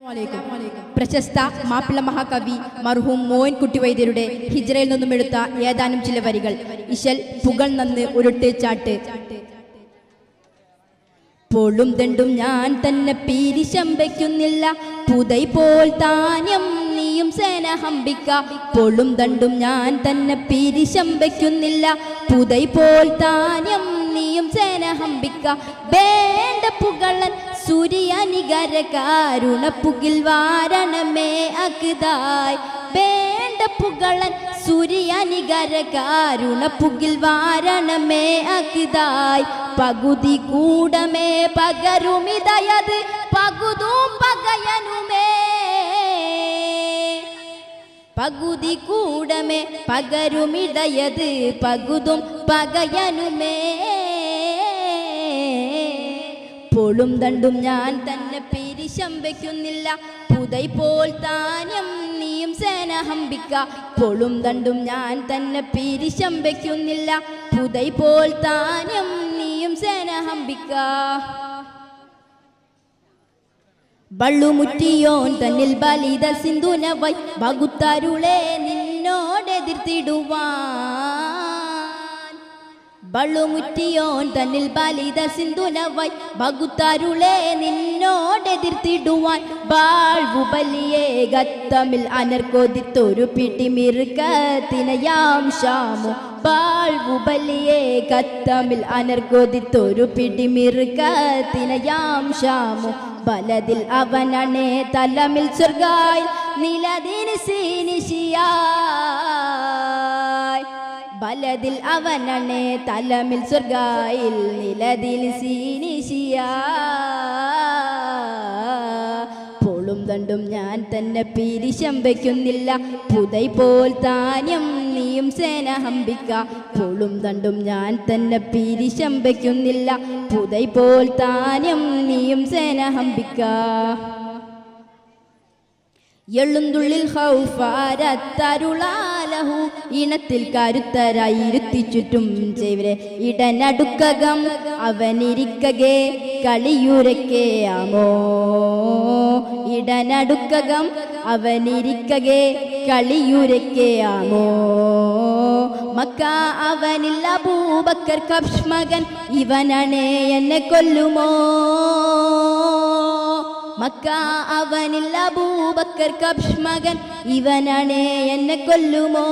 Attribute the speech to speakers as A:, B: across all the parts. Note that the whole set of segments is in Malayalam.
A: പ്രശസ്ത മാപ്പിള മഹാകവി മർഹൂം മോയിൻകുട്ടി വൈദ്യരുടെ ഹിജ്റയിൽ നിന്നും എടുത്ത ഏതാനും ചില വരികൾ. ഇശൽ പുകൾ നന്ന് ഉരുട്ട് ചാട്ട്. പോളും തണ്ടും ഞാൻ തന്നെ പീരിശമ്പയ്ക്കുന്നില്ല, പുതൈ പോൽ താന്യം നീയും സേനഹംബിക്ക. പോളും തണ്ടും ഞാൻ തന്നെ പീരിശമ്പയ്ക്കുന്നില്ല, പുതൈ പോൽ താന്യം നീയും സേനഹംബിക്ക. വേണ്ട പുകളൻ സൂര്യനികര കാരുണപ്പുകിൽ വാരണമേ അക്തായ്. വേണ്ട പുകളൻ സൂര്യനികര കാരുണപ്പുകിൽ വാരണമേ അക്തായ്. പകുതി കൂടമേ പകരുമിതയത് പകുതും പകയനുമേ. പകുതി കൂടമേ പകരുമിടയത് പകുതും പകയനുമേ. പോളും തണ്ടും ഞാൻ തന്നെ പീരിശമ്പയ്ക്കുന്നില്ല, പുതൈ പോൽ താന്യം നീയും സേനഹംബിക്ക. പോളും തണ്ടും ഞാൻ തന്നെ പീരിശമ്പയ്ക്കുന്നില്ല, പുതൈ പോൽ താന്യം നീയും സേനഹംബിക്ക. ബള്ളുമുറ്റിയോൻ തന്നിൽ ബലിത സിന്ധുനവൈ ഭഗുത്താരുളെ നിന്നോടെതിർത്തിടുവാൻ. ബള്ളുമുറ്റിയോൻ തന്നിൽ ബലിത സിന്ധുനവൈ ഭഗുത്താരുളെ നിന്നോടെതിർത്തിടുവാൻ. ബാഴ്വു ബലിയെ ഗത്തമിൽ അനർക്കൊതിത്തൊരു പിടിമിറുക്കത്തിനയാം ഷാമു. ബാഴ്വു ബലിയെ ഗത്തമിൽ അനർക്കൊതിത്തൊരു പിടിമിറുക്കത്തിനയാം ഷാമു. ബലതിൽ അവനണേ തലമിൽ സ്വർഗായി നിലതിന് സീനിഷിയായി. ബലതിൽ അവനണേ തലമിൽ സ്വർഗായിൽ നിലതിന് സീനിഷിയായി. പോളും തണ്ടും ഞാൻ തന്നെ പീരിശമ്പയ്ക്കുന്നില്ല, പുതൈ പോൽ താന്യം നീയും സേനഹംബിക്ക. പോളും തണ്ടും ഞാൻ തന്നെ പീരിശമ്പയ്ക്കുന്നില്ല, പുതൈ പോൽ താന്യം നീയും സേനഹംബിക്ക. എള്ളുന്തുള്ളിൽ ഹൗഫാരത്തരുളാലഹു ഇണത്തിൽ കരുത്തരായി ഇരുത്തി ചുറ്റും ചെയ്വരെ. ഇടനടുക്കകം അവനിരിക്കകെ കളിയുരക്കെ ആമോ. ഇടനടുക്കകം അവനിരിക്കകെ കളിയുരക്കെ ആമോ. മക്ക അവനിൽ അബൂബക്കർ കബ്ഷ് മകൻ, ഇവനണേ എന്നെ കൊല്ലുമോ. മക്ക അവനിൽ അബൂബക്കർ കബ്ഷ് മകൻ, ഇവനണേ എന്നെ കൊല്ലുമോ.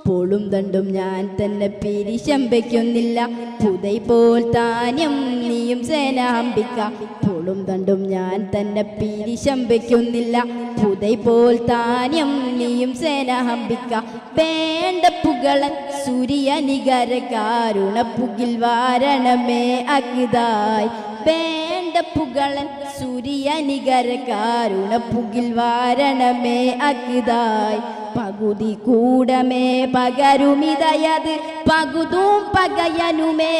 A: പോളും തണ്ടും ഞാൻ തന്നെ പീരിശമ്പയ്ക്കുന്നില്ല, പുതൈ പോൽ താന്യം നീയും സേനഹംബിക്ക. പോളും തണ്ടും ഞാൻ തന്നെ പീരിശമ്പയ്ക്കുന്നില്ല, പുതൈ പോൽ താന്യം നീയും സേനഹംബിക്ക. വേണ്ട പുകളൻ സൂര്യനികര കാരുണപ്പുകിൽ വാരണമേ അക്തായ്. വേണ്ട പുകളൻ സൂര്യനികര കാരുണപ്പുകിൽ വാരണമേ അക്തായ്. പകുതി കൂടമേ പകരുമിതയത് പകുതും പകയനുമേ.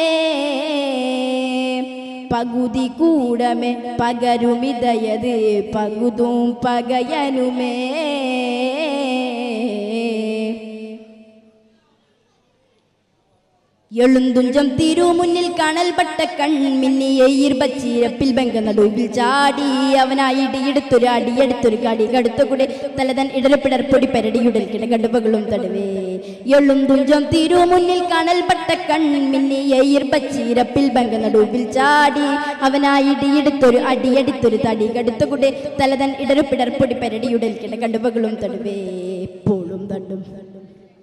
A: പകുതി കൂടമേ പകരുമിതയത് പകുതും പകയനുമേ. എളുന്തുഞ്ചം തിരുമുന്നിൽ കണൽപട്ട കൺമിന്നിയെ ഈർപ്പച്ചീരപ്പിൽ ബംഗ നടുവിൽ ചാടി. അവനായിടിയെടുത്തൊരു അടിയെടുത്തൊരു കടി കടുത്തുകൂടെ തലതൻ ഇടലപ്പിടർ പൊടി പരടിയുടൽ കിടകടുവകളും തടവേ. എളുന്തുഞ്ചം തിരുമുന്നിൽ കണൽപട്ട കൺമിന്നിയെ ഈർപ്പച്ചീരപ്പിൽ ബംഗ നടുവിൽ ചാടി. അവനായിടിയെടുത്തൊരു അടിയെടുത്തൊരു തടി കടുത്തുകൂടെ തലതൻ ഇടലപ്പിടർ പൊടി പരടിയുടൽ കിടകടുവകളും തടവേ. പോളും തണ്ടും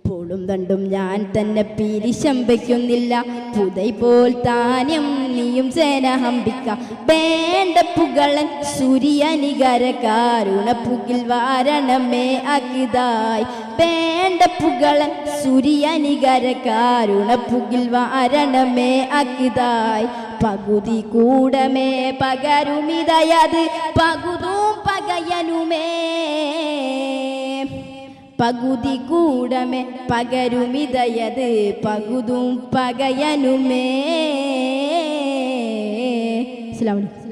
A: പോളും തണ്ടും ഞാൻ തന്നെ പീരിശമ്പയ്ക്കുന്നില്ല, പുതൈ പോൽ താന്യം നീയും സേനഹംബിക്ക. വേണ്ട പുകളൻ സൂര്യനികര കാരുണപ്പുകിൽ വാരണമേ അക്തായ്. വേണ്ട പുകളൻ സൂര്യനികര കാരുണപ്പുകിൽ വാരണമേ അക്തായ്. പകുതി കൂടമേ പകരുമിതയത് പകുതും പകയനുമേ. പകുതി കൂടമേ പകരുമിതയത് പകുതും പകയനുമേ. അസ്സലാമു അലൈക്കും.